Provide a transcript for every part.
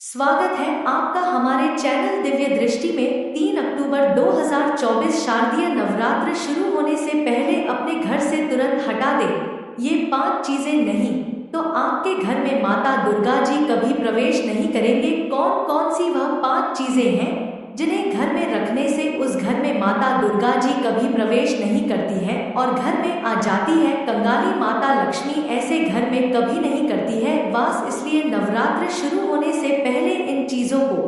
स्वागत है आपका हमारे चैनल दिव्य दृष्टि में। 3 अक्टूबर 2024 शारदीय नवरात्र शुरू होने से पहले अपने घर से तुरंत हटा दें ये 5 चीजें, नहीं तो आपके घर में माता दुर्गा जी कभी प्रवेश नहीं करेंगे। कौन कौन सी वह 5 चीजें हैं जिन्हें घर में रखने से उस घर में माता दुर्गा जी कभी प्रवेश नहीं करती है और घर में आ जाती है? कंगाली माता लक्ष्मी ऐसे घर में कभी नहीं करती है वास, इसलिए नवरात्र शुरू होने से पहले इन चीजों को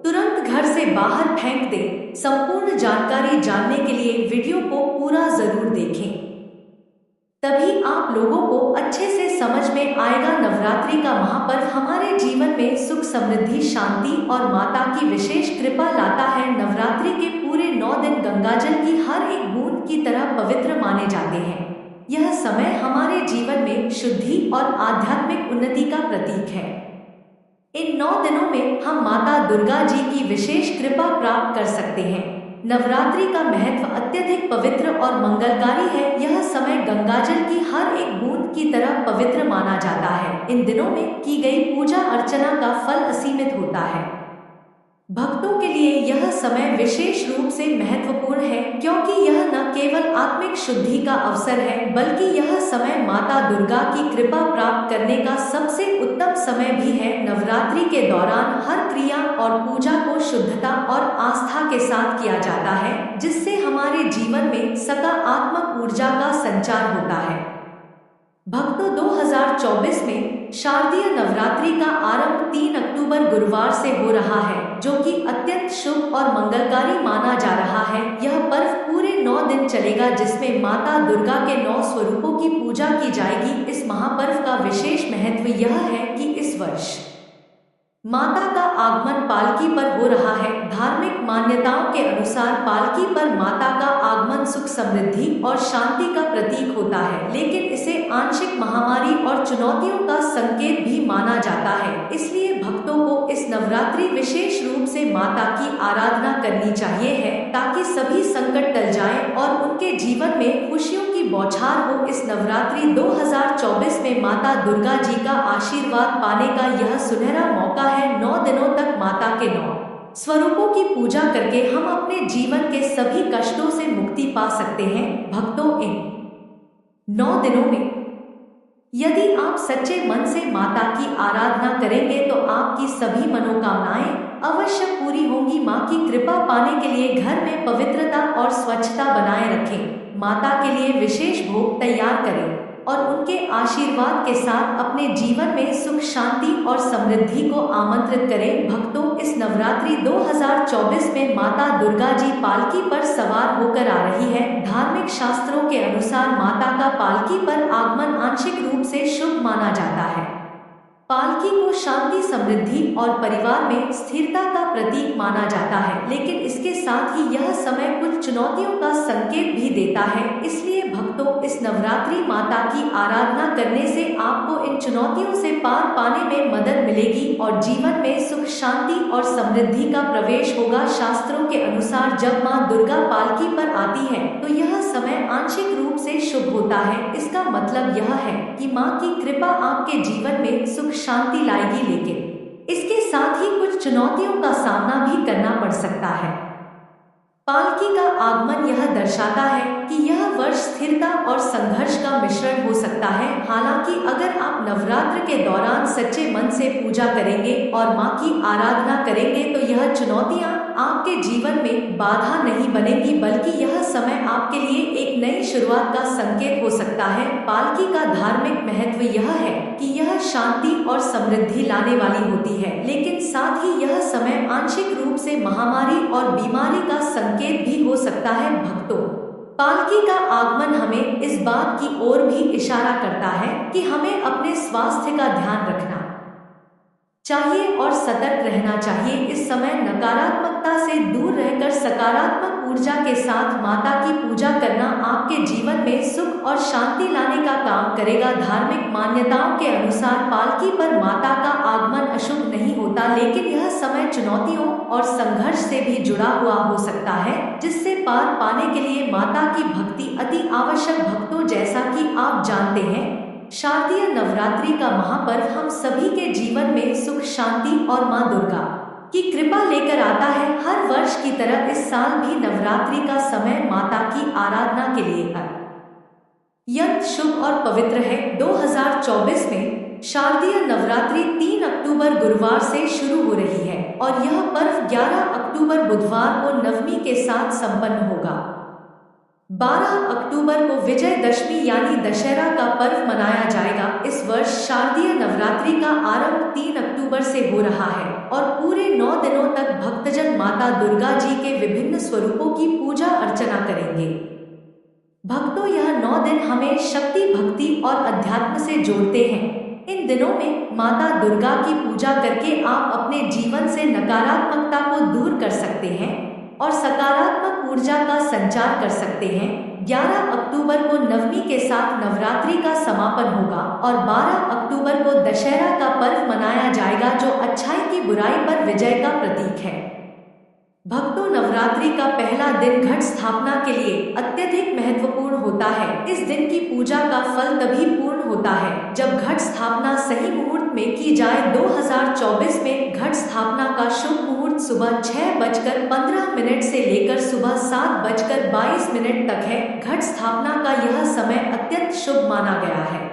तुरंत घर से बाहर फेंक दें। संपूर्ण जानकारी जानने के लिए वीडियो को पूरा जरूर देखें, तभी आप लोगों को अच्छे से समझ में आएगा। नवरात्रि का महापर्व हमारे जीवन में सुख, समृद्धि, शांति और माता की विशेष कृपा लाता है। नवरात्रि के पूरे 9 दिन गंगाजल की हर एक बूंद की तरह पवित्र माने जाते हैं। यह समय हमारे जीवन में शुद्धि और आध्यात्मिक उन्नति का प्रतीक है। इन 9 दिनों में हम माता दुर्गा जी की विशेष कृपा प्राप्त कर सकते हैं। नवरात्रि का महत्व अत्यधिक पवित्र और मंगलकारी है। यह समय गंगाजल की हर एक बूंद की तरह पवित्र माना जाता है। इन दिनों में की गई पूजा अर्चना का फल असीमित होता है। भक्तों के लिए यह समय विशेष रूप से महत्वपूर्ण है, क्योंकि यह न केवल आत्मिक शुद्धि का अवसर है, बल्कि यह समय माता दुर्गा की कृपा प्राप्त करने का सबसे उत्तम समय भी है। नवरात्रि के दौरान हर क्रिया और पूजा को शुद्धता और आस्था के साथ किया जाता है, जिससे हमारे जीवन में सकारात्मक ऊर्जा का संचार होता है। भक्तों, 2024 में शारदीय नवरात्रि का आरंभ 3 अक्टूबर गुरुवार से हो रहा है, जो कि अत्यंत शुभ और मंगलकारी माना जा रहा है। यह पर्व पूरे 9 दिन चलेगा, जिसमें माता दुर्गा के 9 स्वरूपों की पूजा की जाएगी। इस महापर्व का विशेष महत्व यह है कि इस वर्ष माता का आगमन पालकी पर हो रहा है। धार्मिक मान्यताओं के अनुसार पालकी पर माता का आगमन सुख, समृद्धि और शांति का प्रतीक होता है, लेकिन इसे आंशिक महामारी और चुनौतियों का संकेत भी माना जाता है। इसलिए भक्तों को इस नवरात्रि विशेष रूप से माता की आराधना करनी चाहिए है, ताकि सभी संकट टल जाएं और उनके जीवन में खुशियों की बौछार हो। इस नवरात्रि 2024 में माता दुर्गा जी का आशीर्वाद पाने का यह सुनहरा मौका है। 9 दिनों तक माता के 9 स्वरूपों की पूजा करके हम अपने जीवन के सभी कष्टों से मुक्ति पा सकते हैं। भक्तों, इन 9 दिनों में यदि आप सच्चे मन से माता की आराधना करेंगे तो आपकी सभी मनोकामनाएं अवश्य पूरी होंगी। मां की कृपा पाने के लिए घर में पवित्रता और स्वच्छता बनाए रखें। माता के लिए विशेष भोग तैयार करें और उनके आशीर्वाद के साथ अपने जीवन में सुख, शांति और समृद्धि को आमंत्रित करें। भक्तों, इस नवरात्रि 2024 में माता दुर्गा जी पालकी पर सवार होकर आ रही है। धार्मिक शास्त्रों के अनुसार माता का पालकी पर आगमन आंशिक रूप से शुभ माना जाता है। पालकी को शांति, समृद्धि और परिवार में स्थिरता का प्रतीक माना जाता है, लेकिन इसके साथ ही यह समय कुछ चुनौतियों का संकेत भी देता है। इसलिए भक्तों, इस नवरात्रि माता की आराधना करने से आपको इन चुनौतियों से पार पाने में मदद मिलेगी और जीवन में सुख, शांति और समृद्धि का प्रवेश होगा। शास्त्रों के अनुसार जब मां दुर्गा पालकी पर आती है तो यह समय आंशिक रूप से शुभ होता है। इसका मतलब यह है कि मां की कृपा आपके जीवन में सुख, शांति लाएगी, लेकिन इसके साथ ही कुछ चुनौतियों का सामना भी करना पड़ सकता है। पालकी का आगमन यह दर्शाता है कि यह वर्ष स्थिरता और संघर्ष का मिश्रण हो सकता है। हालांकि अगर आप नवरात्र के दौरान सच्चे मन से पूजा करेंगे और मां की आराधना करेंगे तो यह चुनौतियां आपके जीवन में बाधा नहीं बनेगी, बल्कि यह समय आपके लिए एक नई शुरुआत का संकेत हो सकता है। पालकी का धार्मिक महत्व यह है कि यह शांति और समृद्धि लाने वाली होती है, लेकिन साथ ही यह समय आंशिक रूप से महामारी और बीमारी का संकेत भी हो सकता है। भक्तों, पालकी का आगमन हमें इस बात की ओर भी इशारा करता है कि हमें अपने स्वास्थ्य का ध्यान रखना चाहिए और सतर्क रहना चाहिए। इस समय नकारात्मकता से दूर रहकर सकारात्मक ऊर्जा के साथ माता की पूजा करना आपके जीवन में सुख और शांति लाने का काम करेगा। धार्मिक मान्यताओं के अनुसार पालकी पर माता का आगमन अशुभ नहीं होता, लेकिन यह समय चुनौतियों और संघर्ष से भी जुड़ा हुआ हो सकता है, जिससे पार पाने के लिए माता की भक्ति अति आवश्यक। भक्तों, जैसा कि आप जानते हैं, शारदीय नवरात्रि का महापर्व हम सभी के जीवन में सुख, शांति और मां दुर्गा की कृपा लेकर आता है। हर वर्ष की तरह इस साल भी नवरात्रि का समय माता की आराधना के लिए अत्यंत शुभ और पवित्र है। 2024 में शारदीय नवरात्रि 3 अक्टूबर गुरुवार से शुरू हो रही है और यह पर्व 11 अक्टूबर बुधवार को नवमी के साथ संपन्न होगा। 12 अक्टूबर को विजयदशमी यानी दशहरा का पर्व मनाया जाएगा। इस वर्ष शारदीय नवरात्रि का आरंभ 3 अक्टूबर से हो रहा है और पूरे 9 दिनों तक भक्तजन माता दुर्गा जी के विभिन्न स्वरूपों की पूजा अर्चना करेंगे। भक्तों, यह 9 दिन हमें शक्ति, भक्ति और अध्यात्म से जोड़ते हैं। इन दिनों में माता दुर्गा की पूजा करके आप अपने जीवन से नकारात्मकता को दूर कर सकते हैं और सकारात्मक ऊर्जा का संचार कर सकते हैं। 11 अक्टूबर को नवमी के साथ नवरात्रि का समापन होगा और 12 अक्टूबर को दशहरा का पर्व मनाया जाएगा, जो अच्छाई की बुराई पर विजय का प्रतीक है। भक्तों, नवरात्रि का पहला दिन घट स्थापना के लिए अत्यधिक महत्वपूर्ण होता है। इस दिन की पूजा का फल तभी पूर्ण होता है जब घट स्थापना सही मुहूर्त में की जाए। 2024 में घट स्थापना का शुभ मुहूर्त सुबह 6:15 से लेकर सुबह 7:22 तक है। घट स्थापना का यह समय अत्यंत शुभ माना गया है।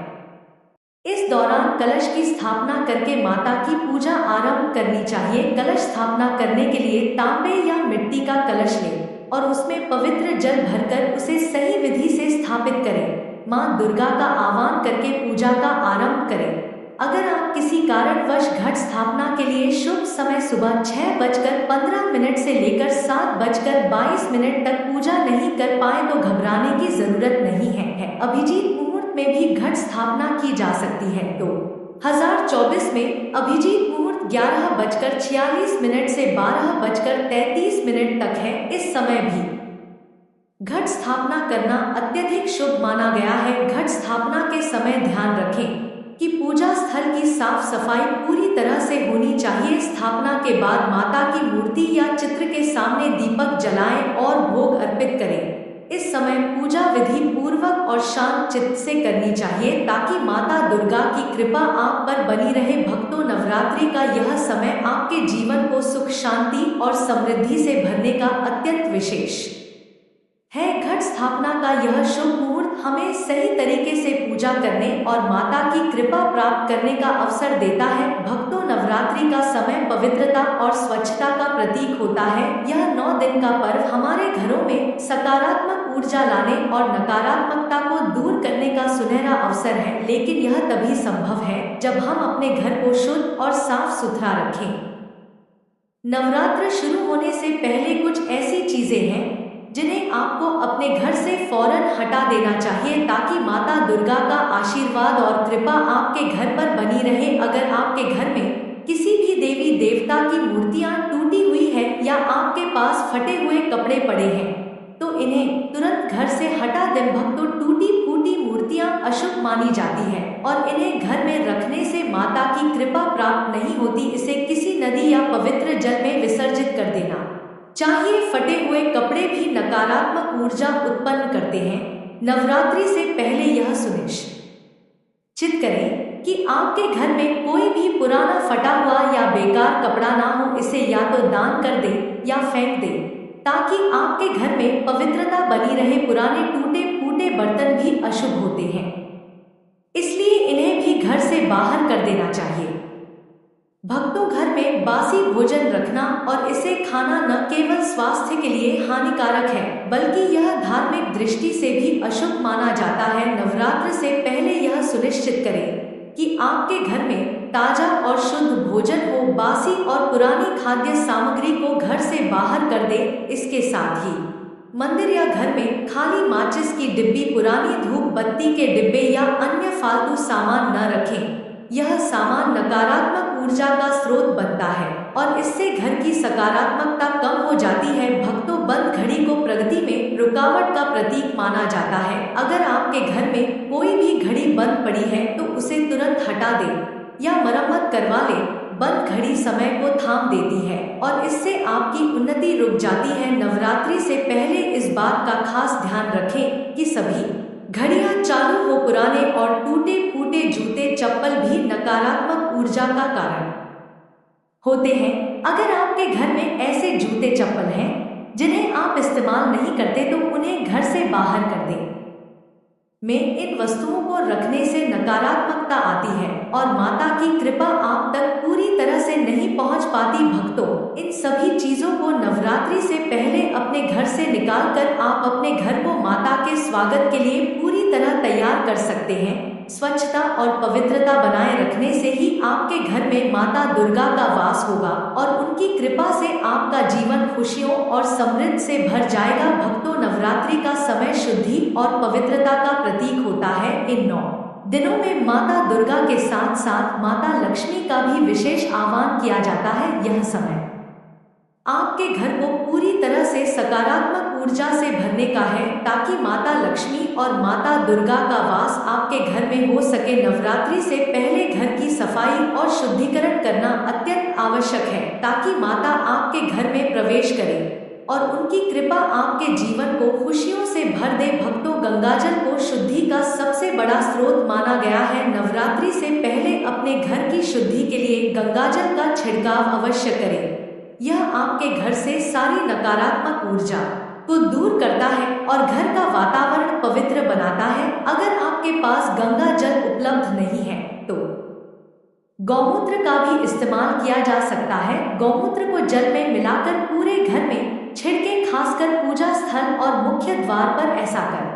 इस दौरान कलश की स्थापना करके माता की पूजा आरंभ करनी चाहिए। कलश स्थापना करने के लिए तांबे या मिट्टी का कलश लें और उसमें पवित्र जल भरकर उसे सही विधि से स्थापित करें। मां दुर्गा का आह्वान करके पूजा का आरंभ करें। अगर आप किसी कारणवश घट स्थापना के लिए शुभ समय सुबह 6:15 से लेकर 7:22 तक पूजा नहीं कर पाए तो घबराने की जरूरत नहीं है। अभिजीत में भी घट स्थापना की जा सकती है। 2024 में अभिजीत मुहूर्त 11:46 से 12:33 तक है। इस समय भी घट स्थापना करना अत्यधिक शुभ माना गया है। घट स्थापना के समय ध्यान रखें कि पूजा स्थल की साफ सफाई पूरी तरह से होनी चाहिए। स्थापना के बाद माता की मूर्ति या चित्र के सामने दीपक जलाएं और भोग अर्पित करें। इस समय पूजा विधि पूर्वक और शांत चित्त से करनी चाहिए ताकि माता दुर्गा की कृपा आप पर बनी रहे। भक्तों, नवरात्रि का यह समय आपके जीवन को सुख, शांति और समृद्धि से भरने का अत्यंत विशेष है। घट स्थापना का यह शुभ मुहूर्त हमें सही तरीके से पूजा करने और माता की कृपा प्राप्त करने का अवसर देता है। भक्तों, नवरात्रि का समय पवित्रता और स्वच्छता का प्रतीक होता है। यह 9 दिन का पर्व हमारे घरों में सकारात्मक ऊर्जा लाने और नकारात्मकता को दूर करने का सुनहरा अवसर है, लेकिन यह तभी संभव है जब हम अपने घर को शुद्ध और साफ सुथरा रखें। नवरात्र शुरू होने से पहले कुछ ऐसी चीजें हैं जिन्हें आपको अपने घर से फौरन हटा देना चाहिए ताकि माता दुर्गा का आशीर्वाद और कृपा आपके घर पर बनी रहे। अगर आपके घर में किसी भी देवी देवता की मूर्तियां टूटी हुई है या आपके पास फटे हुए कपड़े पड़े हैं तो इन्हें तुरंत घर से हटा दें। भक्तों, टूटी फूटी मूर्तियां अशुभ मानी जाती है और इन्हें घर में रखने से माता की कृपा प्राप्त नहीं होती। इसे किसी नदी या पवित्र जल में विसर्जित कर देना चाहिए। फटे हुए कपड़े भी नकारात्मक ऊर्जा उत्पन्न करते हैं। नवरात्रि से पहले यह सुनिश्चित करें कि आपके घर में कोई भी पुराना फटा हुआ या बेकार कपड़ा ना हो। इसे या तो दान कर दें या फेंक दें ताकि आपके घर में पवित्रता बनी रहे। पुराने टूटे फूटे बर्तन भी अशुभ होते हैं, इसलिए इन्हें भी घर से बाहर कर देना चाहिए। भक्तों, घर में बासी भोजन रखना और इसे खाना न केवल स्वास्थ्य के लिए हानिकारक है बल्कि यह धार्मिक दृष्टि से भी अशुभ माना जाता है। नवरात्र से पहले यह सुनिश्चित करें कि आपके घर में ताजा और शुद्ध भोजन हो। बासी और पुरानी खाद्य सामग्री को घर से बाहर कर दें। इसके साथ ही मंदिर या घर में खाली माचिस की डिब्बी, पुरानी धूप बत्ती के डिब्बे या अन्य फालतू सामान न रखें। यह सामान नकारात्मक ऊर्जा का स्रोत बनता है और इससे घर की सकारात्मकता कम हो जाती है। भक्तों, बंद घड़ी को प्रगति में रुकावट का प्रतीक माना जाता है। अगर आपके घर में कोई भी घड़ी बंद पड़ी है तो उसे तुरंत हटा दें या मरम्मत करवा लें। बंद घड़ी समय को थाम देती है और इससे आपकी उन्नति रुक जाती है। नवरात्रि से पहले इस बात का खास ध्यान रखें कि सभी घड़ियां चालू हो, पुराने और टूटे फूटे जूते चप्पल भी नकारात्मक ऊर्जा का कारण होते हैं। अगर आपके घर में ऐसे जूते चप्पल हैं जिन्हें आप इस्तेमाल नहीं करते तो उन्हें घर से बाहर कर दें। में इन वस्तुओं को रखने से नकारात्मकता आती है और माता की कृपा आप तक पूरी तरह से नहीं पहुंच पाती। भक्तों, इन सभी चीजों को नवरात्रि से पहले अपने घर से निकालकर आप अपने घर को माता के स्वागत के लिए पूरी तरह तैयार कर सकते हैं। स्वच्छता और पवित्रता बनाए रखने से ही आपके घर में माता दुर्गा का वास होगा और उनकी कृपा से आपका जीवन खुशियों और समृद्धि से भर जाएगा। भक्तों, नवरात्रि का समय शुद्धि और पवित्रता का प्रतीक होता है। इन 9 दिनों में माता दुर्गा के साथ साथ माता लक्ष्मी का भी विशेष आह्वान किया जाता है। यह समय आपके घर को पूरी तरह से सकारात्मक ऊर्जा से भरने का है ताकि माता लक्ष्मी और माता दुर्गा का वास आपके घर में हो सके। नवरात्रि से पहले घर की सफाई और शुद्धिकरण करना अत्यंत आवश्यक है ताकि माता आपके घर में प्रवेश करे और उनकी कृपा आपके जीवन को खुशियों से भर दे। भक्तों, गंगाजल को शुद्धि का सबसे बड़ा स्रोत माना गया है। नवरात्रि से पहले अपने घर की शुद्धि के लिए गंगाजल का छिड़काव अवश्य करें। यह आपके घर से सारी नकारात्मक ऊर्जा को दूर करता है और घर का वातावरण पवित्र बनाता है। अगर आपके पास गंगा जल उपलब्ध नहीं है तो गौमूत्र का भी इस्तेमाल किया जा सकता है। गौमूत्र को जल में मिलाकर पूरे घर में छिड़के, खासकर पूजा स्थल और मुख्य द्वार पर। ऐसा कर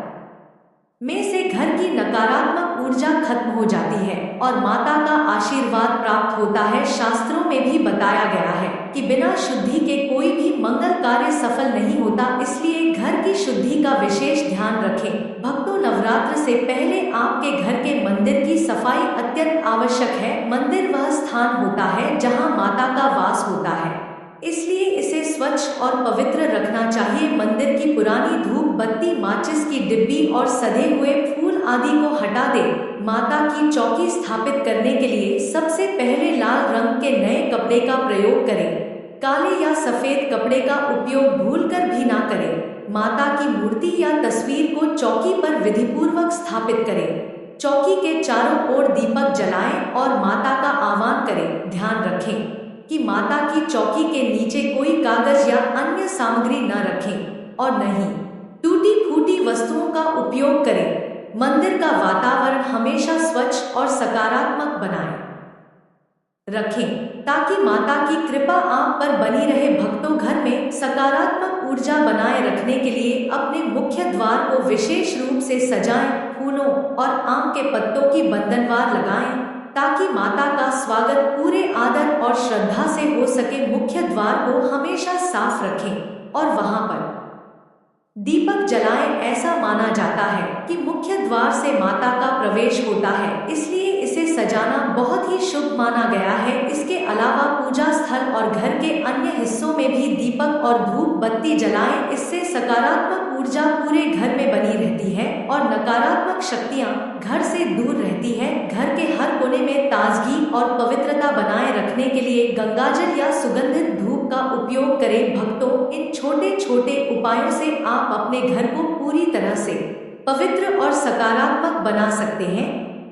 में से घर की नकारात्मक ऊर्जा खत्म हो जाती है और माता का आशीर्वाद प्राप्त होता है। शास्त्रों में भी बताया गया है कि बिना शुद्धि के कोई भी मंगल कार्य सफल नहीं होता, इसलिए घर की शुद्धि का विशेष ध्यान रखें। भक्तों, नवरात्र से पहले आपके घर के मंदिर की सफाई अत्यंत आवश्यक है। मंदिर वह स्थान होता है जहां माता का वास होता है, इसलिए इसे स्वच्छ और पवित्र रखना चाहिए। मंदिर की पुरानी धूप बत्ती, माचिस की डिब्बी और सधे हुए फूल आदि को हटा दें। माता की चौकी स्थापित करने के लिए सबसे पहले लाल रंग के नए कपड़े का प्रयोग करें। काले या सफेद कपड़े का उपयोग भूलकर भी ना करें। माता की मूर्ति या तस्वीर को चौकी पर विधिपूर्वक स्थापित करें। चौकी के चारों ओर दीपक जलाएं और माता का आह्वान करें। ध्यान रखें कि माता की चौकी के नीचे कोई कागज या अन्य सामग्री न रखें और न ही टूटी फूटी वस्तुओं का उपयोग करें। मंदिर का वातावरण हमेशा स्वच्छ और सकारात्मक बनाए रखें ताकि माता की कृपा आप पर बनी रहे। भक्तों, घर में सकारात्मक ऊर्जा बनाए रखने के लिए अपने मुख्य द्वार को विशेष रूप से सजाएं। फूलों और आम के पत्तों की बंधनवार लगाएं ताकि माता का स्वागत पूरे आदर और श्रद्धा से हो सके। मुख्य द्वार को हमेशा साफ रखें और वहां पर दीपक जलाएं। ऐसा माना जाता है कि मुख्य द्वार से माता का प्रवेश होता है, इसलिए इसे सजाना बहुत ही शुभ माना गया है। इसके अलावा पूजा स्थल और घर के अन्य हिस्सों में भी दीपक और धूप बत्ती जलाएं। इससे सकारात्मक ऊर्जा पूरे घर में बनी रहती है और नकारात्मक शक्तियां घर से दूर रहती है। घर के हर कोने में ताजगी और पवित्रता बनाए रखने के लिए गंगाजल या सुगंधित धूप का उपयोग करें। भक्तों, इन छोटे छोटे उपायों से आप अपने घर को पूरी तरह से पवित्र और सकारात्मक बना सकते हैं,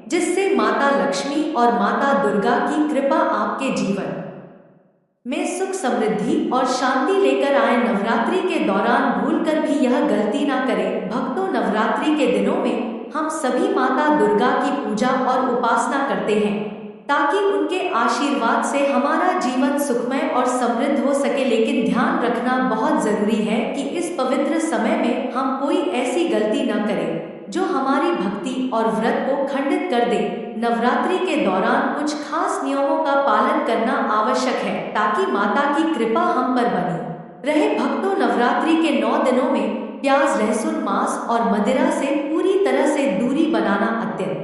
जिससे माता लक्ष्मी और माता दुर्गा की कृपा आपके जीवन में सुख, समृद्धि और शांति लेकर आए। नवरात्रि के दौरान भूलकर भी यह गलती ना करें। भक्तों, नवरात्रि के दिनों में हम सभी माता दुर्गा की पूजा और उपासना करते हैं ताकि उनके आशीर्वाद से हमारा जीवन सुखमय और समृद्ध हो सके। लेकिन ध्यान रखना बहुत जरूरी है कि इस पवित्र समय में हम कोई ऐसी गलती न करें जो हमारी भक्ति और व्रत को खंडित कर दे। नवरात्रि के दौरान कुछ खास नियमों का पालन करना आवश्यक है ताकि माता की कृपा हम पर बनी रहे। भक्तों, नवरात्रि के 9 दिनों में प्याज, लहसुन, मांस और मदिरा से पूरी तरह से दूरी बनाना अत्यंत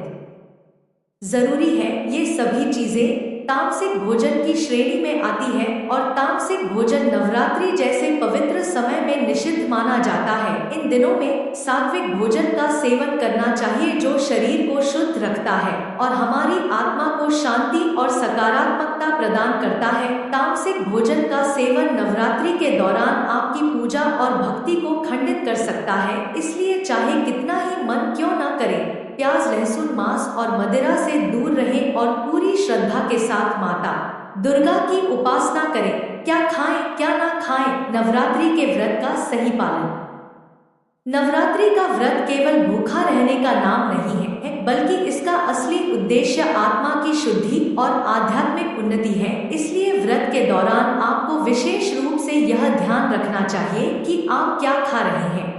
जरूरी है। ये सभी चीजें तामसिक भोजन की श्रेणी में आती है और तामसिक भोजन नवरात्रि जैसे पवित्र समय में निषिद्ध माना जाता है। इन दिनों में सात्विक भोजन का सेवन करना चाहिए जो शरीर को शुद्ध रखता है और हमारी आत्मा को शांति और सकारात्मकता प्रदान करता है। तामसिक भोजन का सेवन नवरात्रि के दौरान आपकी पूजा और भक्ति को खंडित कर सकता है, इसलिए चाहे कितना ही मन क्यों न करे, प्याज, लहसुन, मांस और मदिरा से दूर रहें और पूरी श्रद्धा के साथ माता दुर्गा की उपासना करें। क्या खाएं क्या ना खाएं, नवरात्रि के व्रत का सही पालन। नवरात्रि का व्रत केवल भूखा रहने का नाम नहीं है, बल्कि इसका असली उद्देश्य आत्मा की शुद्धि और आध्यात्मिक उन्नति है। इसलिए व्रत के दौरान आपको विशेष रूप से यह ध्यान रखना चाहिए कि आप क्या खा रहे हैं।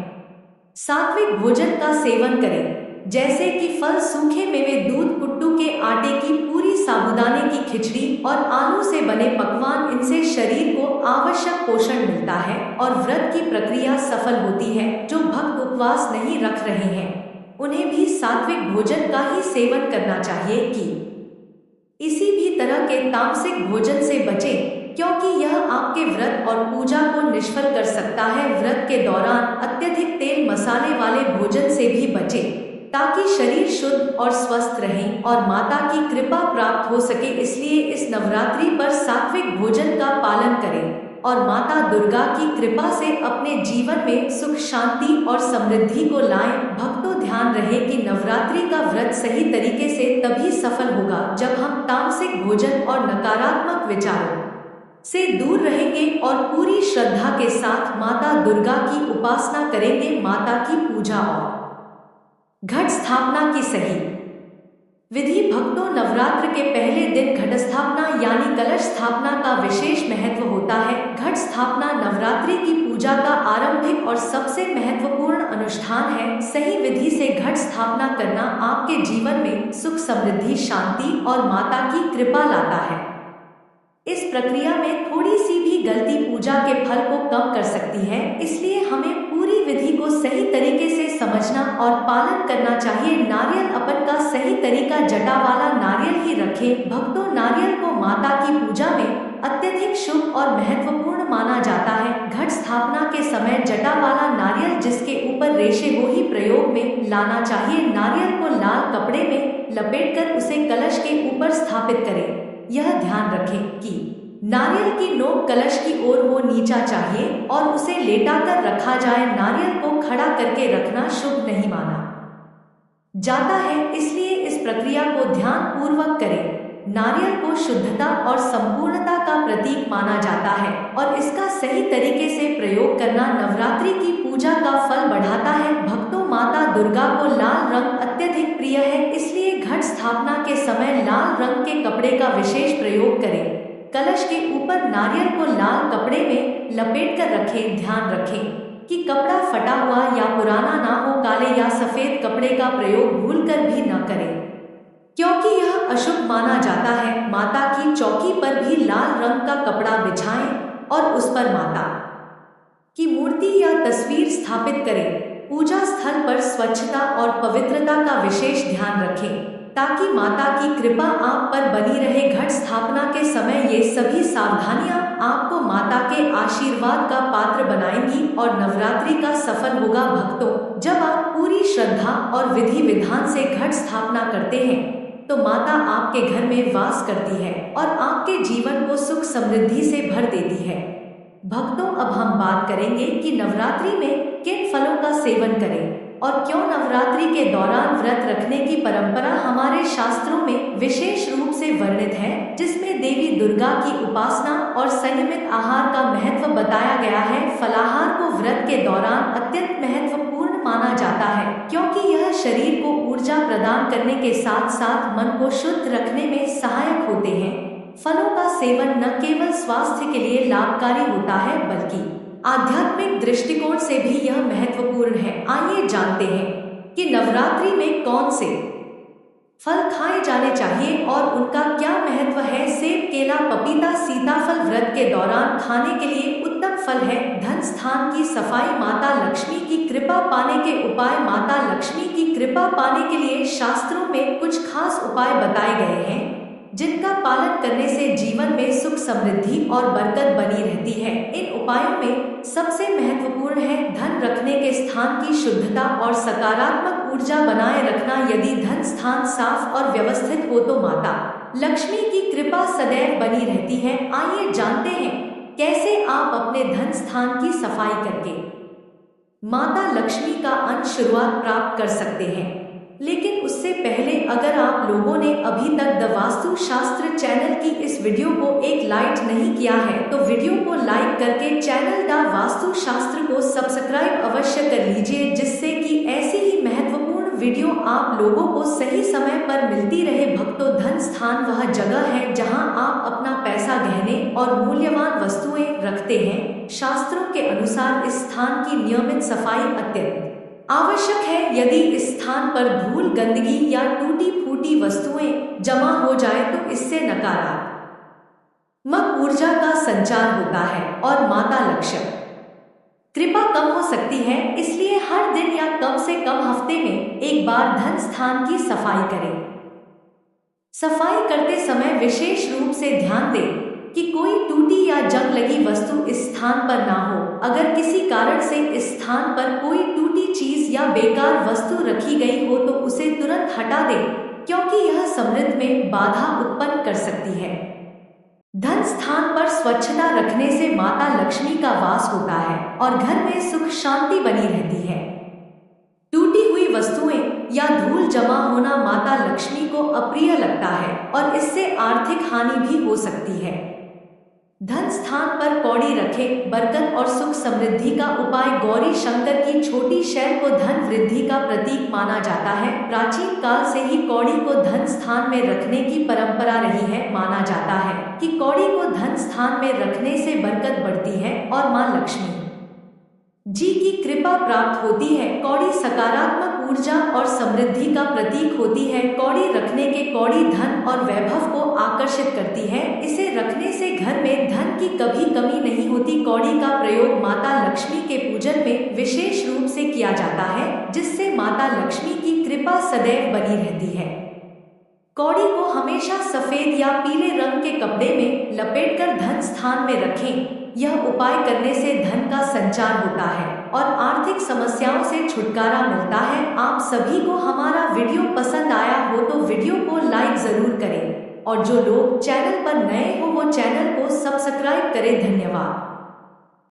सात्विक भोजन का सेवन करें, जैसे कि फल, सूखे मेवे, दूध, कुट्टू के आटे की पूरी, साबूदाने की खिचड़ी और आलू से बने पकवान। इनसे शरीर को आवश्यक पोषण मिलता है और व्रत की प्रक्रिया सफल होती है। जो भक्त उपवास नहीं रख रहे हैं उन्हें भी सात्विक भोजन का ही सेवन करना चाहिए कि इसी भी तरह के तामसिक भोजन से बचें, क्योंकि यह आपके व्रत और पूजा को निष्फल कर सकता है। व्रत के दौरान अत्यधिक तेल मसाले वाले भोजन से भी बचें ताकि शरीर शुद्ध और स्वस्थ रहे और माता की कृपा प्राप्त हो सके। इसलिए इस नवरात्रि पर सात्विक भोजन का पालन करें और माता दुर्गा की कृपा से अपने जीवन में सुख, शांति और समृद्धि को लाएं। भक्तों, ध्यान रहे कि नवरात्रि का व्रत सही तरीके से तभी सफल होगा जब हम तामसिक भोजन और नकारात्मक विचारों से दूर रहेंगे और पूरी श्रद्धा के साथ माता दुर्गा की उपासना करेंगे। माता की पूजा और घट स्थापना की सही विधि। भक्तों, नवरात्र के पहले दिन घट स्थापना यानी कलश स्थापना का विशेष महत्व होता है। घट स्थापना नवरात्रि की पूजा का आरंभिक और सबसे महत्वपूर्ण अनुष्ठान है। सही विधि से घट स्थापना करना आपके जीवन में सुख, समृद्धि, शांति और माता की कृपा लाता है। इस प्रक्रिया में थोड़ी सी भी गलती पूजा के फल को कम कर सकती है, इसलिए हमें पूरी विधि को सही तरीके से समझना और पालन करना चाहिए। नारियल अपन का सही तरीका, जटा वाला नारियल ही रखें। भक्तों, नारियल को माता की पूजा में अत्यधिक शुभ और महत्वपूर्ण माना जाता है। घट स्थापना के समय जटा वाला नारियल जिसके ऊपर रेशे हो ही प्रयोग में लाना चाहिए। नारियल को लाल कपड़े में लपेटकर उसे कलश के ऊपर स्थापित करें। यह ध्यान रखें कि नारियल की नोक कलश की ओर हो, नीचा चाहिए और उसे लेटाकर रखा जाए। नारियल को खड़ा करके रखना शुभ नहीं माना जाता है, इसलिए इस प्रक्रिया को ध्यान पूर्वक करें। नारियल को शुद्धता और संपूर्णता का प्रतीक माना जाता है और इसका सही तरीके से प्रयोग करना नवरात्रि की पूजा का फल बढ़ाता है। भक्तों, माता दुर्गा को लाल रंग अत्यधिक प्रिय है, इसलिए घट स्थापना के समय लाल रंग के कपड़े का विशेष प्रयोग करें। कलश के ऊपर नारियल को लाल कपड़े में लपेट कर रखें। ध्यान रखें कि कपड़ा फटा हुआ या पुराना ना हो। काले या सफेद कपड़े का प्रयोग भूलकर भी न करें, क्योंकि यह अशुभ माना जाता है। माता की चौकी पर भी लाल रंग का कपड़ा बिछाएं और उस पर माता की मूर्ति या तस्वीर स्थापित करें। पूजा स्थल पर स्वच्छता और पवित्रता का विशेष ध्यान रखें ताकि माता की कृपा आप पर बनी रहे। घट स्थापना के समय ये सभी सावधानियां आपको माता के आशीर्वाद का पात्र बनाएंगी और नवरात्रि का सफल होगा। भक्तों, जब आप पूरी श्रद्धा और विधि विधान से घट स्थापना करते हैं तो माता आपके घर में वास करती है और आपके जीवन को सुख समृद्धि से भर देती है। भक्तों, अब हम बात करेंगे कि नवरात्रि में किन फलों का सेवन करें और क्यों नवरात्रि के दौरान व्रत रखने की परंपरा हमारे शास्त्रों में विशेष रूप से वर्णित है, जिसमें देवी दुर्गा की उपासना और संयमित आहार का महत्व बताया गया है। फलाहार को व्रत के दौरान अत्यंत महत्वपूर्ण माना जाता है, क्योंकि यह शरीर को ऊर्जा प्रदान करने के साथ साथ मन को शुद्ध रखने में सहायक होते हैं। फलों का सेवन न केवल स्वास्थ्य के लिए लाभकारी होता है, बल्कि आध्यात्मिक दृष्टिकोण से भी यह महत्वपूर्ण है। आइए जानते हैं कि नवरात्रि में कौन से फल खाए जाने चाहिए और उनका क्या महत्व है। सेब, केला, पपीता, सीताफल व्रत के दौरान खाने के लिए उत्तम फल है। धन स्थान की सफाई, माता लक्ष्मी की कृपा पाने के उपाय। माता लक्ष्मी की कृपा पाने के लिए शास्त्रों में कुछ खास उपाय बताए गए हैं। जिनका पालन करने से जीवन में सुख समृद्धि और बरकत बनी रहती है। इन उपायों में सबसे महत्वपूर्ण है धन रखने के स्थान की शुद्धता और सकारात्मक ऊर्जा बनाए रखना। यदि धन स्थान साफ और व्यवस्थित हो तो माता लक्ष्मी की कृपा सदैव बनी रहती है। आइए जानते हैं कैसे आप अपने धन स्थान की सफाई करके माता लक्ष्मी का अंश शुरुआत प्राप्त कर सकते हैं। लेकिन उससे पहले अगर आप लोगों ने अभी तक द वास्तु शास्त्र चैनल की इस वीडियो को एक लाइक नहीं किया है तो वीडियो को लाइक करके चैनल द वास्तु शास्त्र को सब्सक्राइब अवश्य कर लीजिए, जिससे कि ऐसी ही महत्वपूर्ण वीडियो आप लोगों को सही समय पर मिलती रहे। भक्तों, धन स्थान वह जगह है जहां आप अपना पैसा, गहने और मूल्यवान वस्तुएं रखते हैं। शास्त्रों के अनुसार इस स्थान की नियमित सफाई अत्यंत आवश्यक है। यदि इस स्थान पर धूल, गंदगी या टूटी फूटी वस्तुएं जमा हो जाए तो इससे नकारात्मक ऊर्जा का संचार होता है और माता लक्ष्मी कृपा कम हो सकती है। इसलिए हर दिन या कम से कम हफ्ते में एक बार धन स्थान की सफाई करें। सफाई करते समय विशेष रूप से ध्यान दें कि कोई टूटी या जंग लगी वस्तु इस स्थान पर ना हो। अगर किसी कारण से इस स्थान पर कोई टूटी चीज या बेकार वस्तु रखी गई हो तो उसे तुरंत हटा दें, क्योंकि यह समृद्धि में बाधा उत्पन्न कर सकती है। धन स्थान पर स्वच्छता रखने से माता लक्ष्मी का वास होता है और घर में सुख शांति बनी रहती है। टूटी हुई वस्तुएं या धूल जमा होना माता लक्ष्मी को अप्रिय लगता है और इससे आर्थिक हानि भी हो सकती है। धन स्थान पर कौड़ी रखें। बरकत और सुख समृद्धि का उपाय गौरी शंकर की छोटी शैल को धन वृद्धि का प्रतीक माना जाता है। प्राचीन काल से ही कौड़ी को धन स्थान में रखने की परंपरा रही है। माना जाता है कि कौड़ी को धन स्थान में रखने से बरकत बढ़ती है और मां लक्ष्मी जी की कृपा प्राप्त होती है। कौड़ी सकारात्मक ऊर्जा और समृद्धि का प्रतीक होती है। कौड़ी रखने के कौड़ी धन और वैभव को आकर्षित करती है। इसे रखने से घर में धन की कभी कमी नहीं होती। कौड़ी का प्रयोग माता लक्ष्मी के पूजन में विशेष रूप से किया जाता है, जिससे माता लक्ष्मी की कृपा सदैव बनी रहती है। कौड़ी को हमेशा सफेद या पीले रंग के कपड़े में लपेटकर धन स्थान में रखें। यह उपाय करने से धन का संचार होता है और आर्थिक समस्याओं से छुटकारा मिलता है। आप सभी को हमारा वीडियो पसंद आया हो तो वीडियो को लाइक जरूर करें और जो लोग चैनल पर नए हो वो चैनल को सब्सक्राइब करें। धन्यवाद।